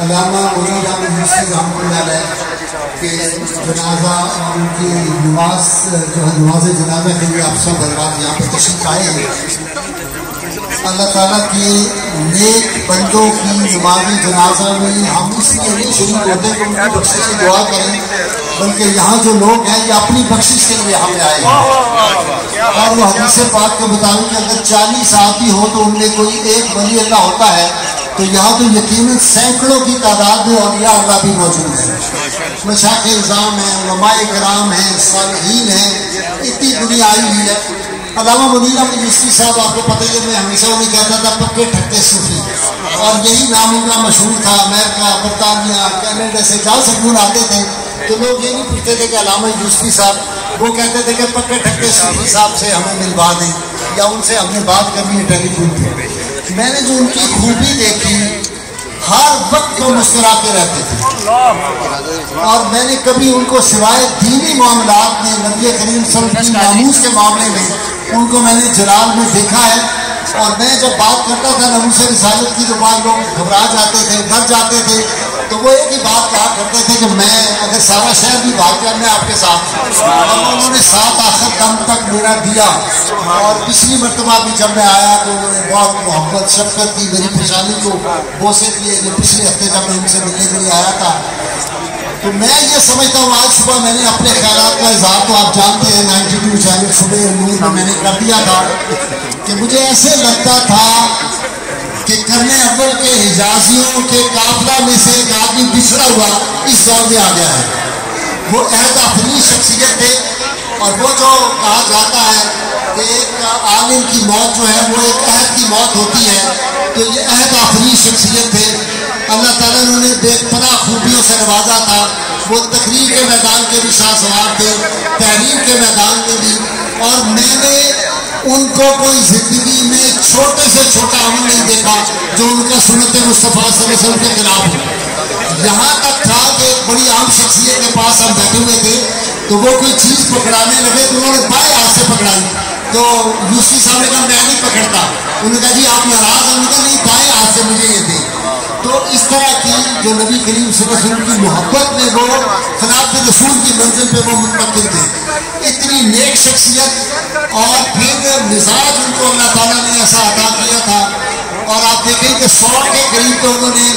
علامہ منیر احمد یوسفی رحمۃ اللہ علیہ کے جنازہ اور ان کی نماز جو ہے نماز جنازہ کے لیے آپ سب حضرات یہاں پہ تشریف آئے ہیں۔ اللہ تعالیٰ کے نیک بندوں کی نماز جنازہ میں ہم اس لیے نہیں شریک ہوتے کہ ان کی بخشش کی دعا کریں، بلکہ یہاں جو لوگ ہیں یہ اپنی بخشش کے لیے ہمیں آئے ہیں، اور وہ حدیث پاک کے مطابق اگر 40 صحابی ہو تو ان میں کوئی ایک ولی اللہ ہوتا ہے، تو یہاں تو یقیناً سینکڑوں کی تعداد میں اولیاء اللہ بھی موجود ہیں، مشائخ اعظام ہیں، علماء کرام ہیں، صالحین ہیں، اتنی دنیا آئی ہوئی ہے۔ علامہ منیر احمد یوسفی صاحب آپ کو پتہ ہے، میں ہمیشہ انہیں کہتا تھا پکے ٹھکے صوفی، اور یہی نام ان کا مشہور تھا۔ امریکہ، برطانیہ، کینیڈا سے جہاں سکون آتے تھے تو لوگ یہ نہیں پوچھتے تھے کہ علامہ یوسفی صاحب، وہ کہتے تھے کہ پکے ٹھکے صوفی صاحب سے ہمیں ملوا دیں یا ان سے ہم نے بات کرنی ہے ٹیلی فون پہ۔ میں نے جو ان کی خوبی دیکھی، ہر وقت وہ مسکراتے رہتے تھے، اور میں نے کبھی ان کو سوائے دینی معاملات میں نبی کریم صلی اللہ علیہ وسلم کی ناموس کے معاملے میں ان کو میں نے جلال میں دیکھا ہے۔ اور میں جب بات کرتا تھا ناموس رسالت کی تو بعض لوگ گھبرا جاتے تھے، ڈر جاتے تھے، تو وہ ایک ہی بات کہا کرتے تھے کہ میں اگر سارا شہر بھی بھاگ جائے میں آپ کے ساتھ، اور انہوں نے ساتھ آخر دم تک میرا دیا۔ اور پچھلی مرتبہ بھی جب میں آیا تو انہوں نے بہت محبت شفقت کی، میری پریشانی کو بوسے دیے۔ جو پچھلے ہفتے جب میں ان سے ملنے کے لیے آیا تھا تو میں یہ سمجھتا ہوں، آج صبح میں نے اپنے خیالات کا اظہار تو آپ جانتے ہیں 92 چینل صبح نور میں نے کر دیا تھا کہ مجھے ایسے لگتا تھا کہ کرنے اول کے حجازیوں کے قافلہ میں سے ایک آدمی بچھڑا ہوا اس دور میں آ گیا ہے۔ وہ عہد آفرین شخصیت تھے، اور وہ جو کہا جاتا ہے کہ ایک عالم کی موت جو ہے وہ ایک عہد کی موت ہوتی ہے، تو یہ عہد آفرین شخصیت تھے۔ اللہ تعالیٰ نے انہیں بے پناہ خوبیوں سے نوازا تھا۔ وہ تقریر کے میدان کے بھی شاہ سوار تھے، تحریر کے میدان میں بھی، اور میں نے ان کو کوئی زندگی میں چھوٹے سے چھوٹا عمل نہیں دیکھا جو ان کا سنت مصطفیٰ صلی اللہ علیہ وسلم کے خلاف ہو۔ یہاں تک تھا کہ ایک بڑی عام شخصیت کے پاس ہم بیٹھے ہوئے تھے تو وہ کوئی چیز پکڑانے لگے تو انہوں نے بائیں ہاتھ سے پکڑائی، تو یوسفی صاحب نے کہا میں نہیں پکڑتا، انہوں نے کہا جی آپ ناراض ہیں، انہوں نے کہا نہیں بائیں ہاتھ سے مجھے یہ دیں۔ تو اس طرح کی جو نبی کریم صلی اللہ علیہ وسلم کی محبت میں وہ خلافت رسول کی منزل پہ وہ منتقل تھے، اتنی نیک شخصیت، اور پھر مزاج ان کو اللہ تعالیٰ نے ایسا عطا کیا تھا۔ اور آپ دیکھیں کہ 100 کے قریب تو انہوں نے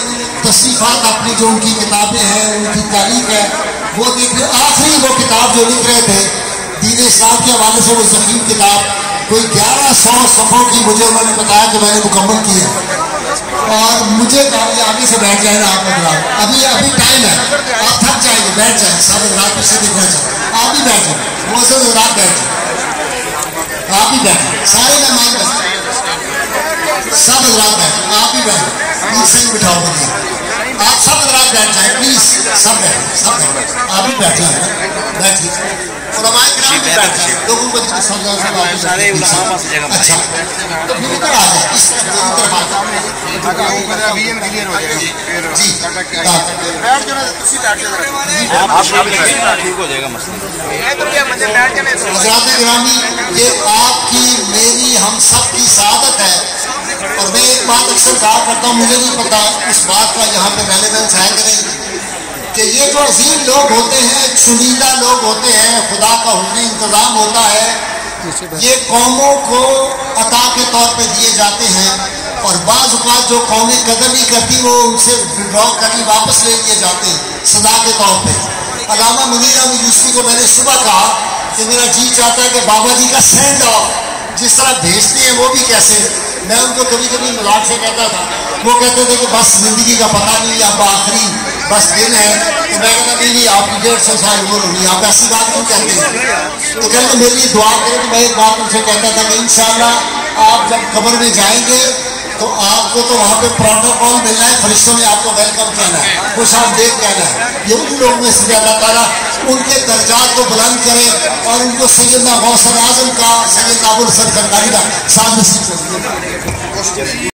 تصنیفات اپنی جو ان کی کتابیں ہیں، ان کی تاریخ ہے، وہ دیکھیں آخری وہ کتاب جو لکھ رہے تھے دین اسلام کے حوالے سے، وہ ضخیم کتاب کوئی 1100 صفحوں کی مجھے انہوں نے بتایا کہ میں نے مکمل کی ہے۔ اور مجھے کہا کہ آگے سے بیٹھ جائیں نا آپ حضرات، ابھی ٹائم ہے، آپ تھک جائیں گے، بیٹھ جائیں، سب حضرات پہ سے دیکھنا چاہتے آپ بھی بیٹھ جائیں، وہ سب حضرات بیٹھ جائیں، آپ بھی بیٹھ جائیں، سارے مہمان بیٹھ جائیں، سب حضرات بیٹھ جائیں، آپ بھی بیٹھ جائیں، پلیز سے بٹھاؤ بتائیں، آپ سب حضرات بیٹھ جائیں، پلیز سب بیٹھ جائیں، سب بیٹھ جائیں، آپ بھی بیٹھ جائیں، بیٹھ جائیں، علماء کرام بھی بیٹھ جائیں، لوگوں کو سمجھا سارے علماء سے جگہ۔ اچھا تو پھر ادھر آ جائیں، اس طرف آ جائیں، حضرات گرامی، یہ آپ کی میری ہم سب کی سعادت ہے۔ اور میں ایک بات اکثر کہا کرتا ہوں، مجھے نہیں پتا اس بات کا یہاں پہ ریلیونس ہے کہ نہیں، کہ یہ جو عظیم لوگ ہوتے ہیں، چنیدہ لوگ ہوتے ہیں، خدا کا حکمی انتظام ہوتا ہے، یہ قوموں کو عطا کے طور پہ دیے جاتے ہیں، اور بعض اوقات جو قومیں قدر نہیں کرتی وہ ان سے ڈرا کرنی واپس لے لیے جاتے ہیں سزا کے طور پہ۔ علامہ منیر احمد یوسفی کو میں نے صبح کہا کہ میرا جی چاہتا ہے کہ بابا جی کا سینڈ آف جس طرح بھیجتے ہیں وہ بھی کیسے۔ میں ان کو کبھی کبھی مذاق سے کہتا تھا، وہ کہتے تھے کہ بس زندگی کا پتہ نہیں، اب آخری بس دن ہے، تو میں کہتا نہیں آپ کی 150 سال عمر ہونی، آپ ایسی بات کیوں کہتے ہیں؟ تو کہتے میرے لیے دعا کریں۔ تو میں ایک بات ان سے کہتا تھا کہ انشاءاللہ آپ جب قبر میں جائیں گے تو آپ کو تو وہاں پہ پروٹوکول ملنا ہے، فرشتوں نے آپ کو ویلکم کہنا ہے، خوش آمدید کہنا ہے۔ یہ ان لوگوں میں سے اللہ تعالیٰ ان کے درجات کو بلند کرے، اور ان کو سیدنا غوث اعظم کا، سیدنا ابو الحسن قادری کا ساتھ نصیب کرے۔